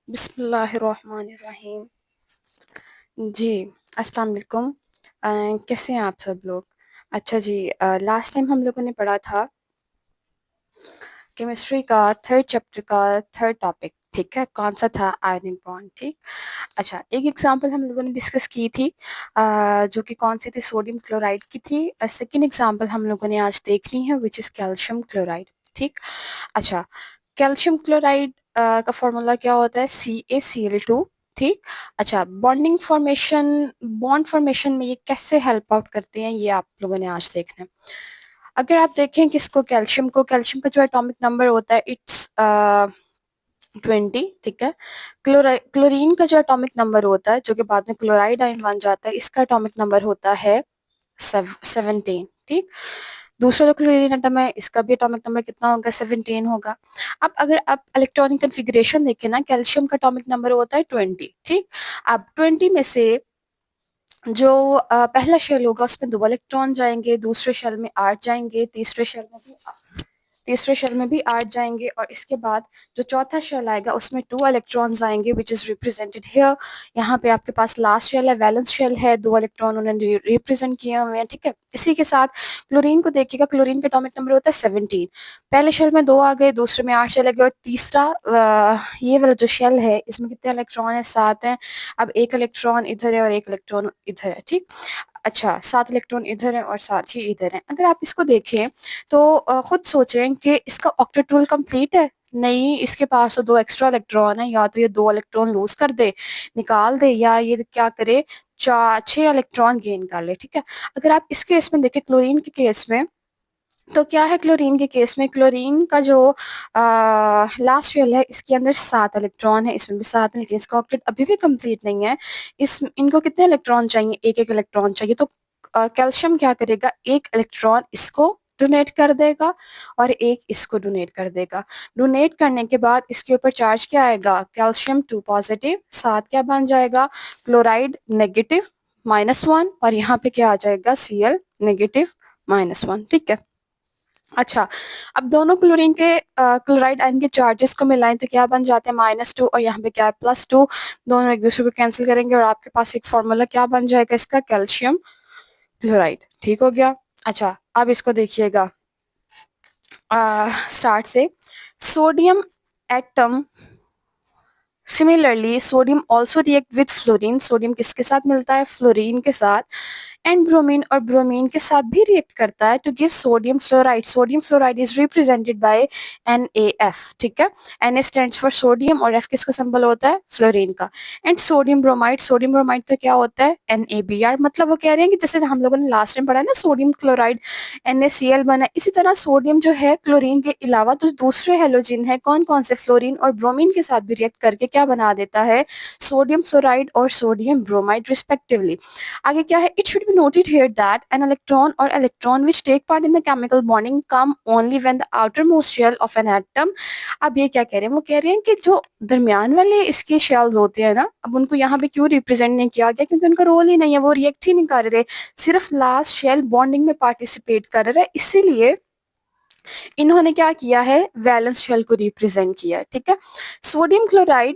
बिस्मिल्लाहिर्रहमानिर्रहीम। जी, अस्सलाम वालेकुम। कैसे हैं आप सब लोग? अच्छा जी, लास्ट टाइम हम लोगों ने पढ़ा था केमिस्ट्री का थर्ड चैप्टर का थर्ड टॉपिक, ठीक है? कौन सा था? आयनिक बॉन्ड, ठीक। अच्छा, एक एग्जांपल हम लोगों ने डिस्कस की थी, जो कि कौन सी थी? सोडियम क्लोराइड की थी। सेकंड एग्जांपल हम लोगों ने आज देखनी है, विच इज़ कैल्शियम क्लोराइड, ठीक। अच्छा, कैल्शियम क्लोराइड का फॉर्मूला क्या होता है? CaCl2, ठीक। अच्छा, बॉन्ड फॉर्मेशन में ये कैसे हेल्प आउट करते हैं, ये आप लोगों ने आज देखना है। अगर आप देखें किसको, कैल्शियम का जो एटॉमिक नंबर होता है, इट्स 20, ठीक है। क्लोरीन का जो एटॉमिक नंबर होता है, जो कि बाद में क्लोराइड आयन बन जाता है, इसका एटॉमिक नंबर होता है 17, ठीक। दूसरा जो क्लोरीन एटम है, इसका भी एटॉमिक नंबर कितना होगा? 17 होगा। अब अगर आप इलेक्ट्रॉनिक कन्फिग्रेशन देखें ना, कैल्शियम का एटॉमिक नंबर होता है 20, ठीक। अब 20 में से जो पहला शेल होगा उसमें 2 इलेक्ट्रॉन जाएंगे, दूसरे शेल में 8 जाएंगे, तीसरे शेल में भी 8 जाएंगे, और इसके बाद जो चौथा शेल आएगा उसमें 2 इलेक्ट्रॉन्स आएंगे, विच इज रिप्रेजेंटेड हियर। यहाँ पे आपके पास लास्ट शेल है, वैलेंस शेल है, 2 इलेक्ट्रॉन उन्होंने रिप्रेजेंट किए हुए हैं, ठीक है। इसी के साथ क्लोरीन को देखिएगा, क्लोरीन का एटॉमिक नंबर होता है 17। पहले शेल में 2 आ गए, दूसरे में 8 चले गए, और तीसरा ये वाला जो शेल है, इसमें कितने इलेक्ट्रॉन है? 7 हैं। अब एक इलेक्ट्रॉन इधर है और एक इलेक्ट्रॉन इधर है, ठीक। अच्छा, 7 इलेक्ट्रॉन इधर है और 7 ही इधर है। अगर आप इसको देखें तो खुद सोचें कि इसका ऑक्टेट रूल कंप्लीट है? नहीं, इसके पास तो 2 एक्स्ट्रा इलेक्ट्रॉन है। या तो ये 2 इलेक्ट्रॉन लूज कर दे, निकाल दे, या ये क्या करे, 6 इलेक्ट्रॉन गेन कर ले, ठीक है। अगर आप इस केस में देखें, क्लोरीन के केस में, तो क्या है? क्लोरीन के केस में क्लोरीन का जो लास्ट शेल है, इसके अंदर 7 इलेक्ट्रॉन है, इसमें भी 7 है, लेकिन इसका ऑक्टेट अभी भी कंप्लीट नहीं है। इनको कितने इलेक्ट्रॉन चाहिए? एक एक इलेक्ट्रॉन चाहिए। तो कैल्शियम क्या करेगा? एक इलेक्ट्रॉन इसको डोनेट कर देगा और एक इसको डोनेट कर देगा। डोनेट करने के बाद इसके ऊपर चार्ज क्या आएगा? कैल्शियम 2 पॉजिटिव, साथ क्या बन जाएगा? क्लोराइड नेगेटिव -1, और यहाँ पे क्या आ जाएगा? Cl नेगेटिव -1, ठीक है। अच्छा, अब दोनों क्लोरीन के क्लोराइड आयन के चार्जेस को मिलाएं तो क्या बन जाते हैं? -2, और यहाँ पे क्या है? +2। दोनों एक दूसरे को कैंसिल करेंगे और आपके पास एक फॉर्मूला क्या बन जाएगा इसका? कैल्शियम क्लोराइड, ठीक हो गया। अच्छा, अब इसको देखिएगा स्टार्ट से। Sodium atom, similarly sodium also react with fluorine. Sodium किसके साथ मिलता है? फ्लोरीन के साथ। एंड ब्रोमीन, और ब्रोमीन के साथ भी रिएक्ट करता है to give sodium fluoride. Sodium fluoride is represented by NaF, ठीक है। Na स्टैंड्स फॉर सोडियम, और F किसका सिंबल होता है? फ्लोरीन का। एंड सोडियम ब्रोमाइड का क्या होता है? NaBr। मतलब वो कह रहे हैं कि जैसे हम लोगों ने लास्ट टाइम पढ़ा है ना, सोडियम क्लोराइड NaCl बना, इसी तरह सोडियम जो है क्लोरीन के अलावा तो दूसरे हेलोजन है, कौन कौन से? फ्लोरीन और ब्रोमीन के साथ भी रिएक्ट करके क्या बना देता है? सोडियम फ्लोराइड और सोडियम ब्रोमाइड रिस्पेक्टिवली। आगे क्या है? It should be noted here that an electron और electron which take part in the chemical bonding come only when the outermost shell of an atom. अब ये क्या कह रहे हैं? वो कह रहे हैं कि जो दरमियान वाले इसके शेल्स होते हैं ना, अब उनको यहाँ पे क्यों रिप्रेजेंट नहीं किया गया? क्योंकि उनका रोल ही नहीं है, वो रिएक्ट ही नहीं कर रहे, सिर्फ लास्ट शेल बॉन्डिंग में पार्टिसिपेट कर रहा है। इसीलिए इन्होंने क्या किया है? वैलेंस शेल को रिप्रेजेंट किया है, ठीक है। Sodium chloride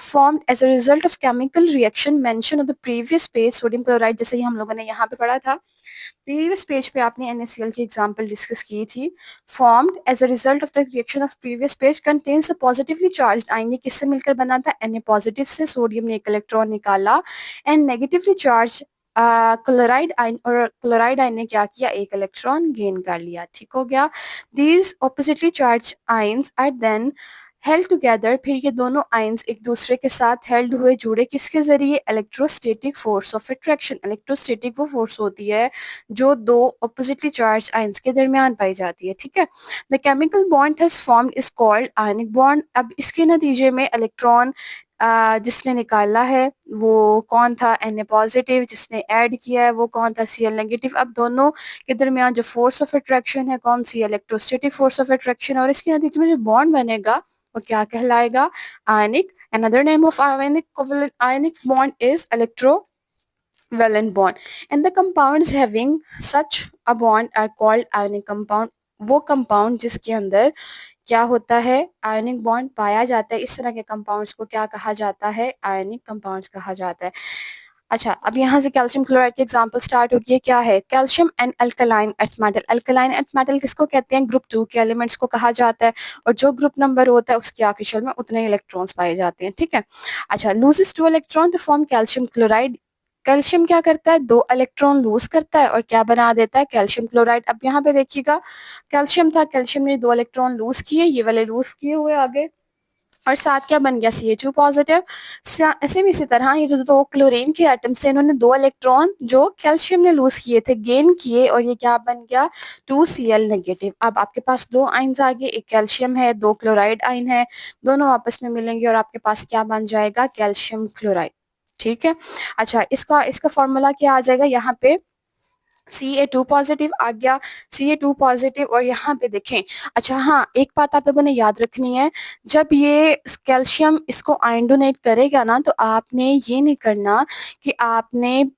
formed as a result of chemical reaction mention on the previous page. Sodium chloride जैसे ही हम लोगों ने यहाँ पे पढ़ा था, प्रीवियस पेज पे आपने NaCl की एग्जांपल डिस्कस की थी। Formed as a result of the reaction of previous page contains a positively charged ion. ये किससे मिलकर बना था? Na पॉजिटिव से। सोडियम ने एक इलेक्ट्रॉन निकाला, and negatively charge chloride ion, और क्लोराइड आयन ने क्या किया? एक इलेक्ट्रॉन गेन कर लिया, ठीक हो गया। These oppositely charged ions are then held together। फिर ये दोनों आयंस एक दूसरे के साथ हेल्ड हुए, जुड़े, किसके जरिए? Electrostatic force of attraction. Electrostatic वो फोर्स होती है जो दो ऑपोजिटली चार्ज आयंस के दरमियान पाई जाती है, ठीक है। The chemical bond has formed is called ionic bond. अब इसके नतीजे में इलेक्ट्रॉन जिसने निकाला है वो कौन था? Na positive. जिसने ऐड किया है वो कौन था? Cl negative. अब दोनों के दरमियान जो फोर्स ऑफ अट्रैक्शन है कौन सी? Electrostatic force of attraction. और इसके नतीजे में जो बॉन्ड बनेगा वो क्या कहलाएगा? आयनिक। Another name of ionic bond is electrovalent bond, and the compounds having such a bond are called ionic compound. वो कंपाउंड जिसके अंदर क्या होता है, आयनिक बॉन्ड पाया जाता है, इस तरह के कंपाउंड्स को क्या कहा जाता है, आयनिक कंपाउंड्स कहा जाता है। अच्छा, अब यहाँ से कैल्शियम क्लोराइड की एग्जांपल स्टार्ट होगी है, क्या है, calcium and alkaline earth metal. Alkaline earth metal किसको कहते हैं, ग्रुप 2 के एलिमेंट्स को कहा जाता है, और जो ग्रुप नंबर होता है उसके आखिरी शेल में उतने इलेक्ट्रॉन्स पाए जाते हैं, ठीक है। अच्छा, loses 2 electron to form calcium chloride. Calcium क्या करता है, 2 इलेक्ट्रॉन लूज करता है और क्या बना देता है, कैल्शियम क्लोराइड। अब यहाँ पे देखिएगा, कैल्शियम था, कैल्शियम ने 2 इलेक्ट्रॉन लूज किए, ये वाले लूज किए हुए आगे, और साथ क्या बन गया, CH2 पॉजिटिव। सेम इसी तरह ये जो 2 क्लोरीन के एटम्स थे, इन्होंने 2 इलेक्ट्रॉन जो कैल्शियम ने लूज किए थे गेन किए, और ये क्या बन गया, 2Cl नेगेटिव। अब आपके पास 2 आइंस आ गए, एक कैल्शियम है, 2 क्लोराइड आइन है, दोनों आपस में मिलेंगे और आपके पास क्या बन जाएगा, कैल्शियम क्लोराइड, ठीक है। अच्छा, इसका इसका फॉर्मूला क्या आ जाएगा, यहाँ पे Ca2 पॉजिटिव आ गया, Ca2 पॉजिटिव, और यहाँ पे देखें। अच्छा हाँ, एक बात आप लोगों ने याद रखनी है, जब ये कैल्शियम इसको आयन डोनेट करेगा ना, तो आपने ये नहीं करना कि आपने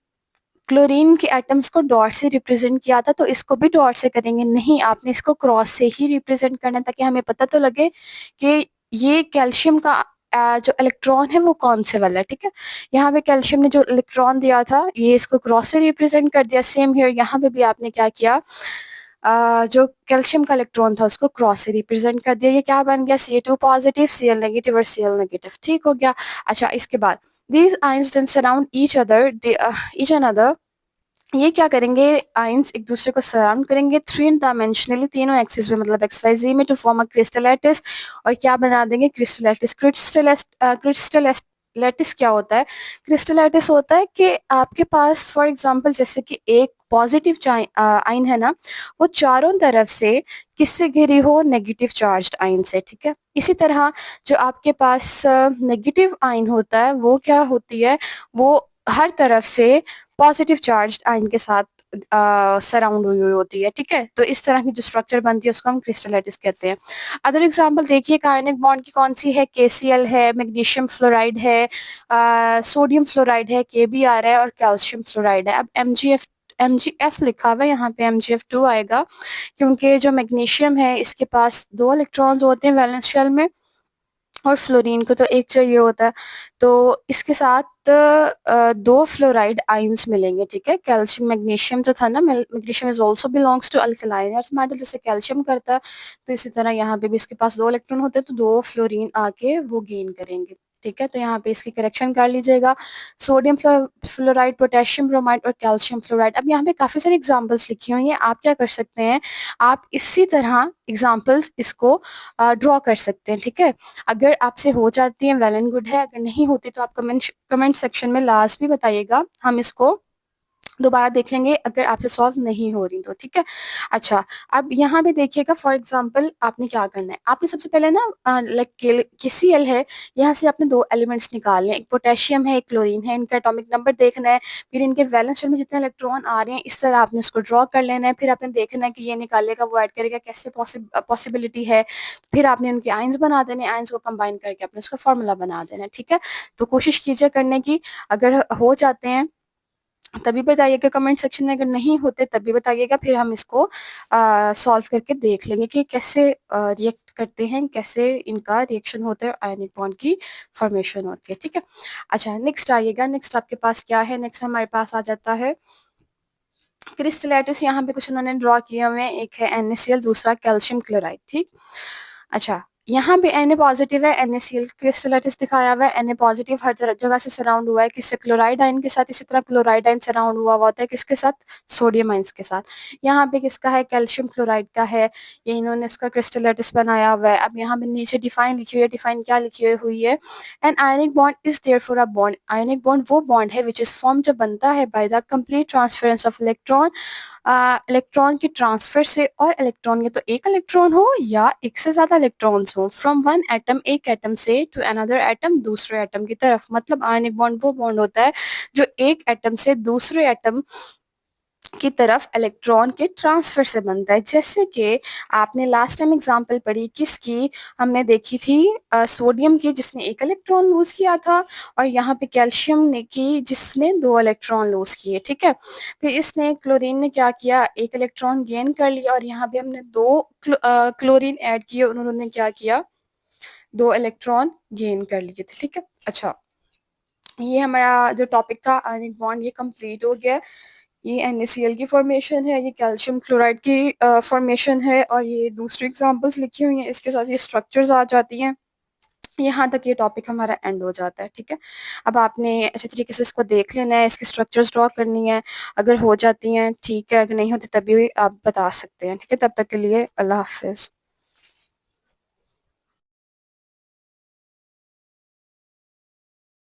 क्लोरीन के एटम्स को डॉट से रिप्रेजेंट किया था तो इसको भी डॉट से करेंगे, नहीं, आपने इसको क्रॉस से ही रिप्रेजेंट करना है, ताकि हमें पता तो लगे कि ये कैल्शियम का जो इलेक्ट्रॉन है वो कौन से वाला है, ठीक है। यहाँ पे कैल्शियम ने जो इलेक्ट्रॉन दिया था ये इसको क्रॉस से रिप्रेजेंट कर दिया, सेम हियर यहाँ पे भी आपने क्या किया, जो कैल्शियम का इलेक्ट्रॉन था उसको क्रॉस से रिप्रेजेंट कर दिया, ये क्या बन गया, Ca2 पॉजिटिव, Cl नेगेटिव और Cl नेगेटिव, ठीक हो गया। अच्छा, इसके बाद these ions then surround each other, each another, ये क्या करेंगे, आइंस एक दूसरे को सराउंड करेंगे 3 डायमेंशनली, तीनों एक्सिस में, मतलब XYZ में, टू फॉर्म अ क्रिस्टलैटिस, और क्या बना देंगे, क्रिस्टलैटिस। क्रिस्टलैटिस क्या होता है, क्रिस्टलैटिस होता है कि आपके पास फॉर एग्जांपल जैसे कि एक पॉजिटिव आइन है ना, वो चारों तरफ से किससे घिरी हो, नेगेटिव चार्ज्ड आइन से, ठीक है। इसी तरह जो आपके पास नेगेटिव आइन होता है वो क्या होती है, वो हर तरफ से पॉजिटिव चार्ज आयन के साथ सराउंड हुई हुई होती है, ठीक है। तो इस तरह की जो स्ट्रक्चर बनती है उसको हम क्रिस्टलाइटिस कहते हैं। अदर एग्जांपल देखिए, आयनिक बॉन्ड की कौन सी है, KCl है, मैग्नीशियम फ्लोराइड है, सोडियम फ्लोराइड है, KBr है, और कैल्शियम फ्लोराइड है। अब MgF लिखा हुआ है, यहाँ पे MgF2 आएगा, क्योंकि जो मैग्नीशियम है इसके पास 2 इलेक्ट्रॉन्स होते हैं वैलेंस शेल में, और फ्लोरीन को तो एक चाहिए होता है, तो इसके साथ 2 फ्लोराइड आइंस मिलेंगे, ठीक है। कैल्शियम मैग्नीशियम जो था ना, magnesium is also belongs to alkaline earth metal, जैसे कैल्शियम करता है, तो इसी तरह यहाँ पे भी इसके पास 2 इलेक्ट्रॉन होते हैं, तो 2 फ्लोरीन आके वो गेन करेंगे, ठीक है। तो यहाँ पे इसकी करेक्शन कर लीजिएगा, सोडियम फ्लोराइड, पोटेशियम ब्रोमाइड और कैल्शियम फ्लोराइड। अब यहाँ पे काफी सारी एग्जांपल्स लिखी हुई हैं, आप क्या कर सकते हैं, आप इसी तरह एग्जांपल्स इसको ड्रॉ कर सकते हैं, ठीक है। अगर आपसे हो जाती है वेल एंड गुड है, अगर नहीं होती तो आप कमेंट सेक्शन में लास्ट भी बताइएगा, हम इसको दोबारा देख लेंगे अगर आपसे सॉल्व नहीं हो रही तो, ठीक है। अच्छा, अब यहाँ पे देखिएगा, फॉर एग्जांपल आपने क्या करना है, आपने सबसे पहले ना लाइक KCl है, यहाँ से आपने 2 एलिमेंट्स निकालने हैं, एक पोटेशियम है, एक क्लोरीन है, इनका एटॉमिक नंबर देखना है, फिर इनके वैलेंस शेल में जितने इलेक्ट्रॉन आ रहे हैं इस तरह आपने उसको ड्रॉ कर लेना है, फिर आपने देखना है कि ये निकालेगा वो ऐड करेगा, कैसे पॉसिबिलिटी है, फिर आपने उनके आइंस बना देने, आइंस को कंबाइन करके आपने उसका फॉर्मूला बना देना, ठीक है। तो कोशिश कीजिए करने की, अगर हो जाते हैं तभी बताइएगा कमेंट सेक्शन में, अगर नहीं होते तभी बताइएगा, फिर हम इसको सॉल्व करके देख लेंगे कि कैसे रिएक्ट करते हैं, कैसे इनका रिएक्शन होता है, आयनिक बॉन्ड की फॉर्मेशन होती है, ठीक है। अच्छा, नेक्स्ट आइएगा, नेक्स्ट आपके पास क्या है, नेक्स्ट हमारे पास आ जाता है क्रिस्टलैटिस। यहाँ पे कुछ उन्होंने ड्रॉ किए हुए हैं, एक है NaCl, दूसरा कैल्शियम क्लोराइड, ठीक। अच्छा, यहाँ पे Na पॉजिटिव है, NaCl क्रिस्टलैटिस दिखाया हुआ है, Na पॉजिटिव हर जगह से सराउंड हुआ है, किससे, क्लोराइड आयन के साथ, इसी तरह क्लोराइड आयन सराउंड हुआ होता है किसके साथ, सोडियम आयंस के साथ। यहाँ पे किसका है, कैल्शियम क्लोराइड का है, ये इन्होंने इसका क्रिस्टलैटिस बनाया हुआ है। अब यहाँ पे नीचे डिफाइन लिखी हुई है, डिफाइन क्या लिखी हुई है, an ionic bond is therefore a bond, ionic bond वो बॉन्ड है विच इज फॉर्म जो बनता है by the complete transference of electron, electron की ट्रांसफर से, और इलेक्ट्रॉन ये तो एक इलेक्ट्रॉन हो या एक से ज्यादा इलेक्ट्रॉन्स हो, फ्रॉम वन एटम, एक एटम से, टू अनदर एटम, दूसरे एटम की तरफ। मतलब आयनिक बॉन्ड वो बॉन्ड होता है जो एक एटम से दूसरे एटम की तरफ इलेक्ट्रॉन के ट्रांसफर से बनता है। जैसे कि आपने लास्ट टाइम एग्जांपल पढ़ी किसकी, हमने देखी थी सोडियम की जिसने एक इलेक्ट्रॉन लूज किया था, और यहाँ पे कैल्शियम ने की जिसने 2 इलेक्ट्रॉन लूज किए, ठीक है। फिर इसने क्लोरीन ने क्या किया, एक इलेक्ट्रॉन गेन कर लिया, और यहाँ पे हमने 2 क्लोरीन ऐड किए, उन्होंने क्या किया, 2 इलेक्ट्रॉन गेन कर लिए थे, ठीक है। अच्छा, ये हमारा जो टॉपिक था आयनिक बॉन्ड ये कंप्लीट हो गया। ये NaCl की फॉर्मेशन है, ये कैल्शियम क्लोराइड की फॉर्मेशन है, और ये दूसरी एग्जांपल्स लिखी हुई हैं, इसके साथ ये स्ट्रक्चर्स आ जाती हैं। यहाँ तक ये टॉपिक हमारा एंड हो जाता है, ठीक है। अब आपने अच्छे तरीके से इसको देख लेना है, इसकी स्ट्रक्चर्स ड्रॉ करनी है, अगर हो जाती हैं ठीक है, अगर नहीं होती तभी आप बता सकते हैं, ठीक है। तब तक के लिए अल्लाह हाफिज़।